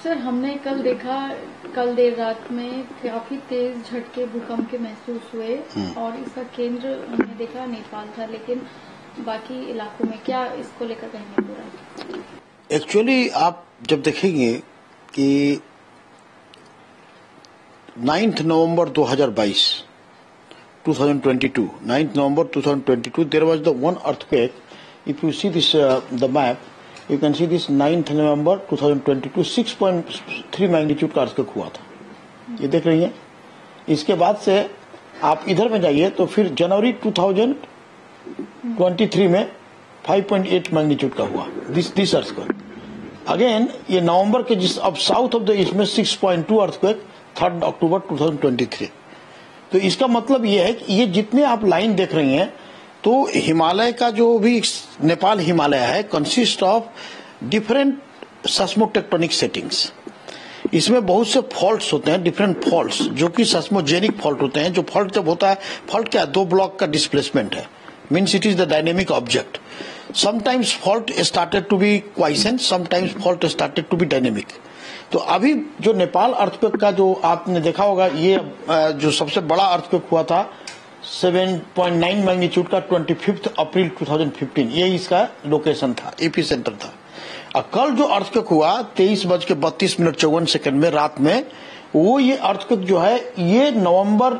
Sir हमने कल देखा, कल देर रात में काफी तेज झटके भूकंप के महसूस हुए और इसका केंद्र हमने देखा नेपाल था, लेकिन बाकी इलाकों में क्या इसको लेकर कहेंगे पूरा? एक्चुअली आप जब देखेंगे कि 9 नवंबर 2022 2022 9 November 2022 there was the one earthquake. If you see this the map, you can see this 9 November 2022 6.3 magnitude का अर्थक्वेक हुआ था, ये देख रही हैं। इसके बाद से आप इधर में जाइए तो फिर जनवरी 2023 में 5.8 मैग्नीट्यूड का हुआ दिस अर्थक्वेक। अगेन ये नवंबर के जिस अब साउथ ऑफ द ईस्ट में 6.2 अर्थक्वेक 3 अक्टूबर 2023। तो इसका मतलब ये है कि ये जितने आप लाइन देख रही हैं तो हिमालय का जो भी नेपाल हिमालय है कंसिस्ट ऑफ डिफरेंट सेस्मोटेक्टोनिक सेटिंग्स। इसमें बहुत से फॉल्ट्स होते हैं, डिफरेंट फॉल्ट्स जो कि सेस्मोजेनिक फॉल्ट होते हैं। जो फॉल्ट जब होता है, फॉल्ट क्या है, 2 ब्लॉक का डिस्प्लेसमेंट है, means it is the dynamic object. Sometimes fault started to be quiescent, sometimes fault started to be dynamic. तो अभी जो नेपाल अर्थक्वेक का जो आपने देखा होगा, ये जो सबसे बड़ा अर्थक्वेक हुआ था 7.9 मैग्नीट्यूड का 25 अप्रैल 2015, ये इसका लोकेशन था, एपी सेंटर था। और कल जो अर्थक्वेक हुआ 23:32 में रात में, वो ये अर्थक्वेक जो है ये नवंबर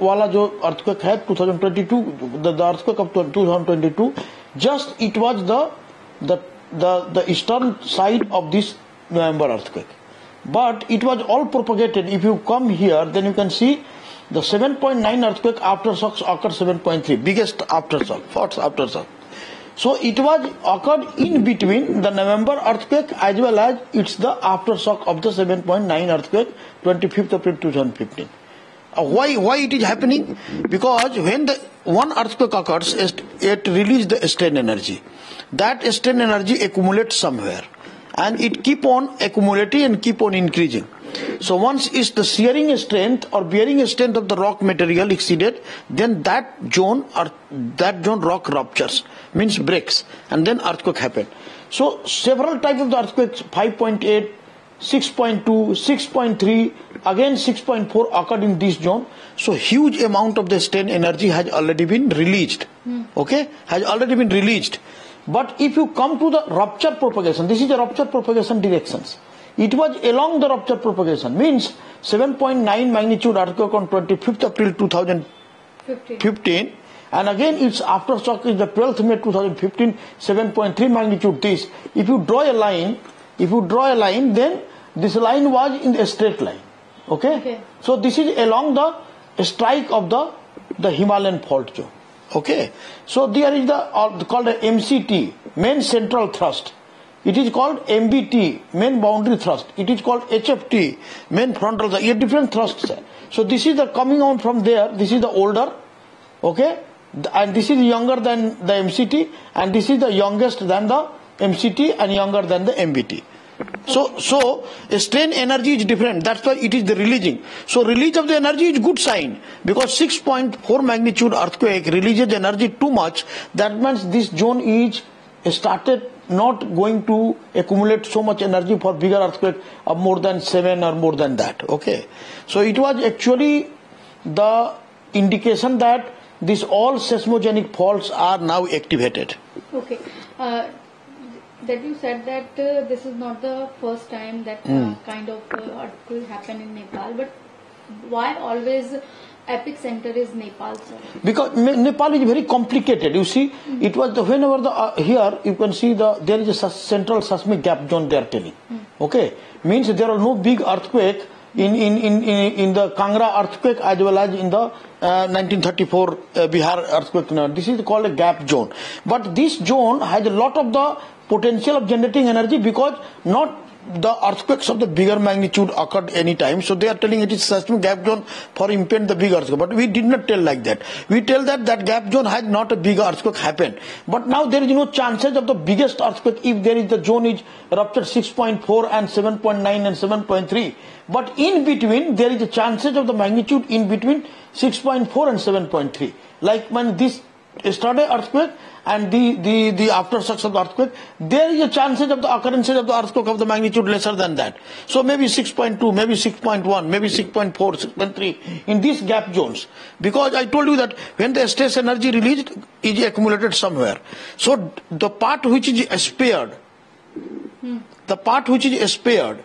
वाला जो अर्थक्वेक है 2022, the earthquake of 2022, just it was the eastern side of this November earthquake, but it was all propagated. If you come here, then you can see the 7.9 earthquake aftershocks occurred 7.3, biggest aftershock, first aftershock. So it was occurred in between the November earthquake as well as it's the aftershock of the 7.9 earthquake 25th April 2015. Why it is happening? Because when the one earthquake occurs, it releases the strain energy. That strain energy accumulates somewhere, and it keep on accumulating and keep on increasing. So once is the shearing strength or bearing strength of the rock material exceeded, then that zone rock ruptures, means breaks, and then earthquake happen. So several types of the earthquakes, 5.8, 6.2, 6.3, again 6.4 occurred in this zone. So huge amount of the strain energy has already been released. Okay, has already been released. But if you come to the rupture propagation, this is the rupture propagation directions. It was along the rupture propagation, means 7.9 magnitude earthquake on 25th April 2015, and again its aftershock is the 12th May 2015, 7.3 magnitude this. If you draw a line, then this line was in a straight line. Okay? So this is along the strike of the Himalayan fault zone. Okay, so there is the called a MCT, main central thrust. It is called MBT, main boundary thrust. It is called HFT, main frontal thrust. Here different thrusts. So this is the coming on from there. This is the older, okay, and this is younger than the MCT, and this is the youngest than the MCT and younger than the MBT. So strain energy is different. That's why it is the releasing. So release of the energy is good sign, because 6.4 magnitude earthquake releases energy too much. That means this zone is started not going to accumulate so much energy for bigger earthquake of more than 7 or more than that. Okay, so it was actually the indication that these all seismogenic faults are now activated. Okay. That you said that this is not the first time that kind of earthquake happened in Nepal, but why always epicenter is Nepal, sir? Because Nepal is very complicated. You see, it was whenever here you can see there is a central seismic gap zone they are telling. Okay, means there are no big earthquake in the Kangra earthquake as well as in the 1934 Bihar earthquake. This is called a gap zone, but this zone has a lot of the potential of generating energy, because not the earthquakes of the bigger magnitude occurred any time. So they are telling it is seismic gap zone for impede the big earthquake. But we did not tell like that. We tell that gap zone has not a big earthquake happen. But now there is no chances of the biggest earthquake if there is the zone is ruptured 6.4 and 7.9 and 7.3. But in between there is a chances of the magnitude in between 6.4 and 7.3. Like when this yesterday earthquake and the aftershocks of the earthquake, there is a chances of the occurrences of the earthquake of the magnitude lesser than that. So maybe 6.2, maybe 6.1, maybe 6.4, 6.3 in these gap zones. Because I told you that when the stress energy released is accumulated somewhere. So the part which is spared, the part which is spared,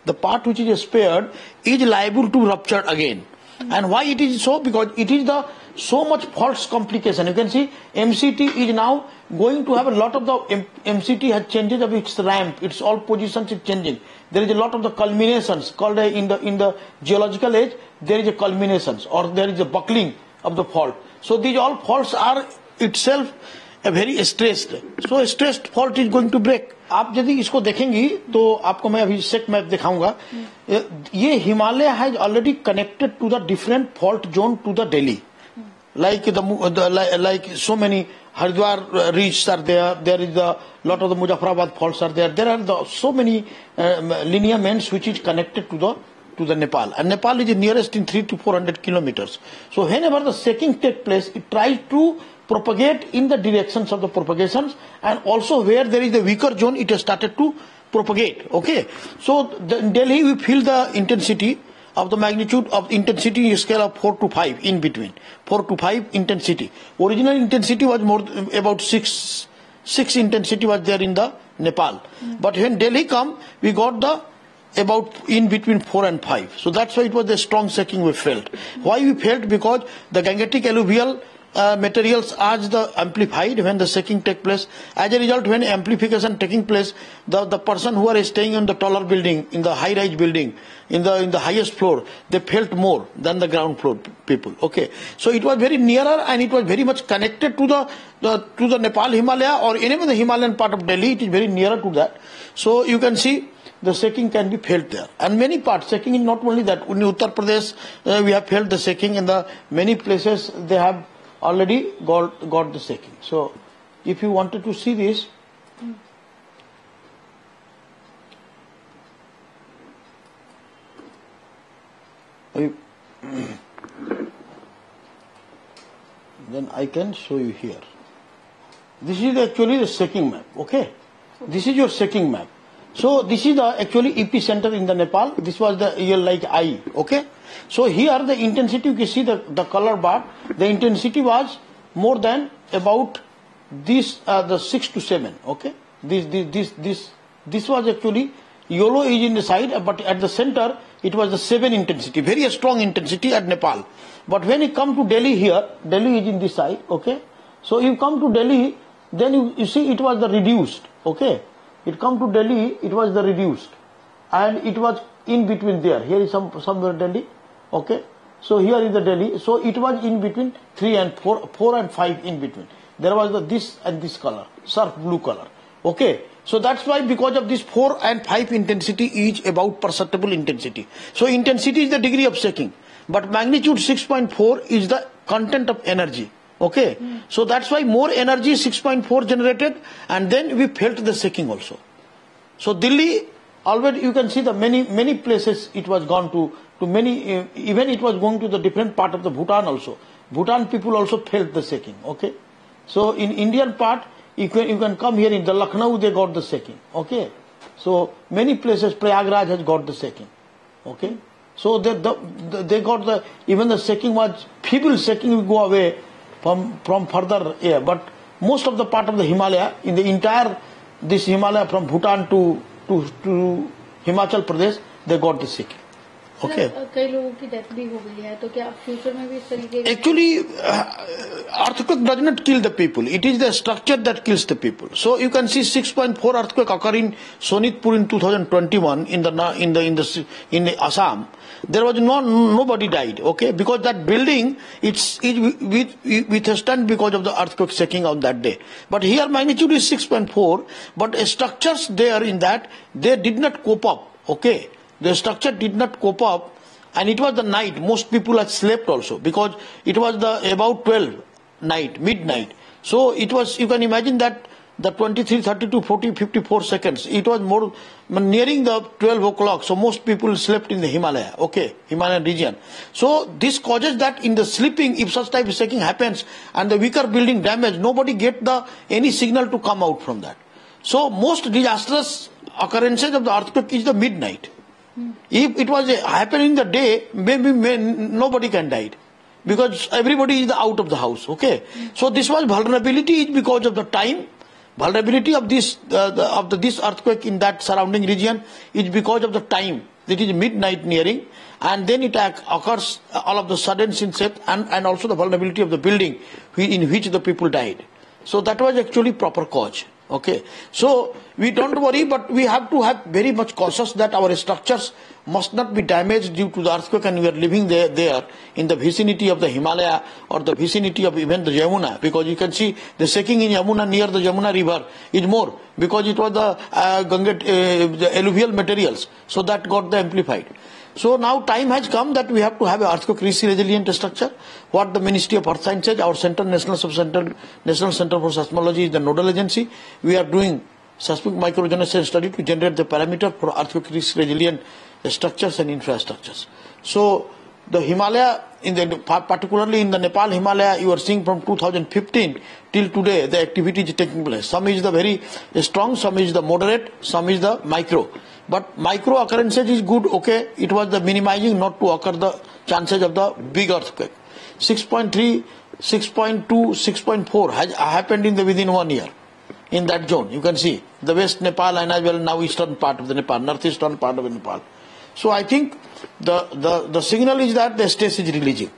the part which is spared is liable to rupture again. And why it is so? Because it is the so much false complication. You can see MCT is now going to have a lot of the MCT has changes of its ramp, its all positions is changing. There is a lot of the culminations called in the geological age. There is a culminations or there is a buckling of the fault. So these all faults are itself a very stressed. So a stressed fault is going to break. आप यदि इसको देखेंगी तो आपको मैं अभी सेक map दिखाऊंगा. ये Himalaya has already connected to the different fault zone to the Delhi. Like so many Haridwar reaches are there. There is a lot of the Muzaffarabad faults are there. There are so many lineaments which is connected to the Nepal, and Nepal is the nearest in 300 to 400 kilometers. So whenever the shaking takes place, it tries to propagate in the directions of the propagations, and also where there is the weaker zone, it has started to propagate. Okay, so in Delhi we feel the intensity of the magnitude of intensity scale of 4 to 5 in between. 4 to 5 intensity. Original intensity was more about 6 intensity was there in the Nepal. But when Delhi come, we got the about in between 4 and 5. So that's why it was the strong shaking we felt. Why we felt? Because the gangetic alluvial materials as the amplified when the shaking take place. As a result, when amplification taking place, the person who are staying in the taller building, in the high rise building, in the highest floor, they felt more than the ground floor people. Okay, so it was very nearer and it was very much connected to the Nepal Himalaya or any of the Himalayan part of Delhi. It is very nearer to that. So you can see the shaking can be felt there, and many parts shaking is not only that. In Uttar Pradesh, we have felt the shaking. In the many places they have already got the shaking. So if you wanted to see this, then I can show you here. This is actually the shaking map. Okay, this is your shaking map. So this is the actually epicenter in the Nepal. This was the ear like eye. Okay. So here the intensity, you can see the color bar. The intensity was more than about this the 6 to 7. Okay. This was actually yellow is in the side, but at the center it was the 7 intensity, very strong intensity at Nepal. But when you come to Delhi here, Delhi is in this side. Okay. So you come to Delhi, then you see it was the reduced. Okay. It come to Delhi, it was the reduced, and it was in between there. Here is somewhere Delhi. Okay, so here is the Delhi. So it was in between 3 and 4 and 5 in between. There was this and this color, surf blue color. Okay, so that's why because of this 4 and 5 intensity is about perceptible intensity. So intensity is the degree of shaking, but magnitude 6.4 is the content of energy. Okay, so that's why more energy 6.4 generated, and then we felt the shaking also. So Delhi, already you can see the many places it was gone to many, even it was going to the different part of the Bhutan also. Bhutan people also felt the shaking. Okay, so in Indian part you can come here in the Lucknow, they got the shaking. Okay, so many places Prayagraj has got the shaking. Okay, so they got the, even the shaking was feeble shaking will go away from further air, but most of the part of the Himalaya, in the entire this Himalaya from Bhutan to Himachal Pradesh, they got the shaking. Okay. कई लोगों की death भी हो गई है, तो क्या future में भी इस तरीके के? Actually, earthquake does not kill the people. It is the structure that kills the people. So you can see 6.4 earthquake occur in Sonitpur in 2021 in Assam. There was nobody died. Okay, because that building it withstand because of the earthquake shaking on that day. But here magnitude is 6.4, but structures there in that they did not cope up. Okay. The structure did not cope up, and it was the night. Most people had slept also because it was the about 12 night, midnight. So it was, you can imagine that the 23, 32, 40, 54 seconds. It was more nearing the 12 o'clock. So most people slept in the Himalaya, okay, Himalayan region. So this causes that in the sleeping, if such type of shaking happens and the weaker building damage, nobody get any signal to come out from that. So most disastrous occurrences of the earthquake is the midnight. If it was happening the day, maybe nobody can die. Because everybody is out of the house, okay. So this was vulnerability is because of the time. Vulnerability of this this earthquake in that surrounding region is because of the time. It is midnight nearing, and then it occurs all of the sudden sunset, and also the vulnerability of the building in which the people died. So that was actually proper cause. Okay, so we don't worry, but we have to have very much cautious that our structures must not be damaged due to the earthquake, and we are living there in the vicinity of the Himalaya or the vicinity of even the Yamuna, because you can see the shaking in Yamuna near the Yamuna river is more because it was the the alluvial materials, so that got the amplified. So now time has come that we have to have an earthquake risk resilient structure. What the Ministry of Earth Science says, our National Center for Seismology is the nodal agency. We are doing seismic microresonance study to generate the parameter for earthquake risk resilient structures and infrastructures. So the Himalaya, particularly in the Nepal Himalaya, you are seeing from 2015 till today the activity is taking place. Some is the very strong, some is the moderate, some is the micro. But micro occurrences is good, okay. It was the minimizing not to occur the chances of the big earthquake. 6.3, 6.2, 6.4 has happened in the within 1 year in that zone. You can see the West Nepal and as well now eastern part of the Nepal, northeastern part of Nepal. So I think the signal is that the state is releasing.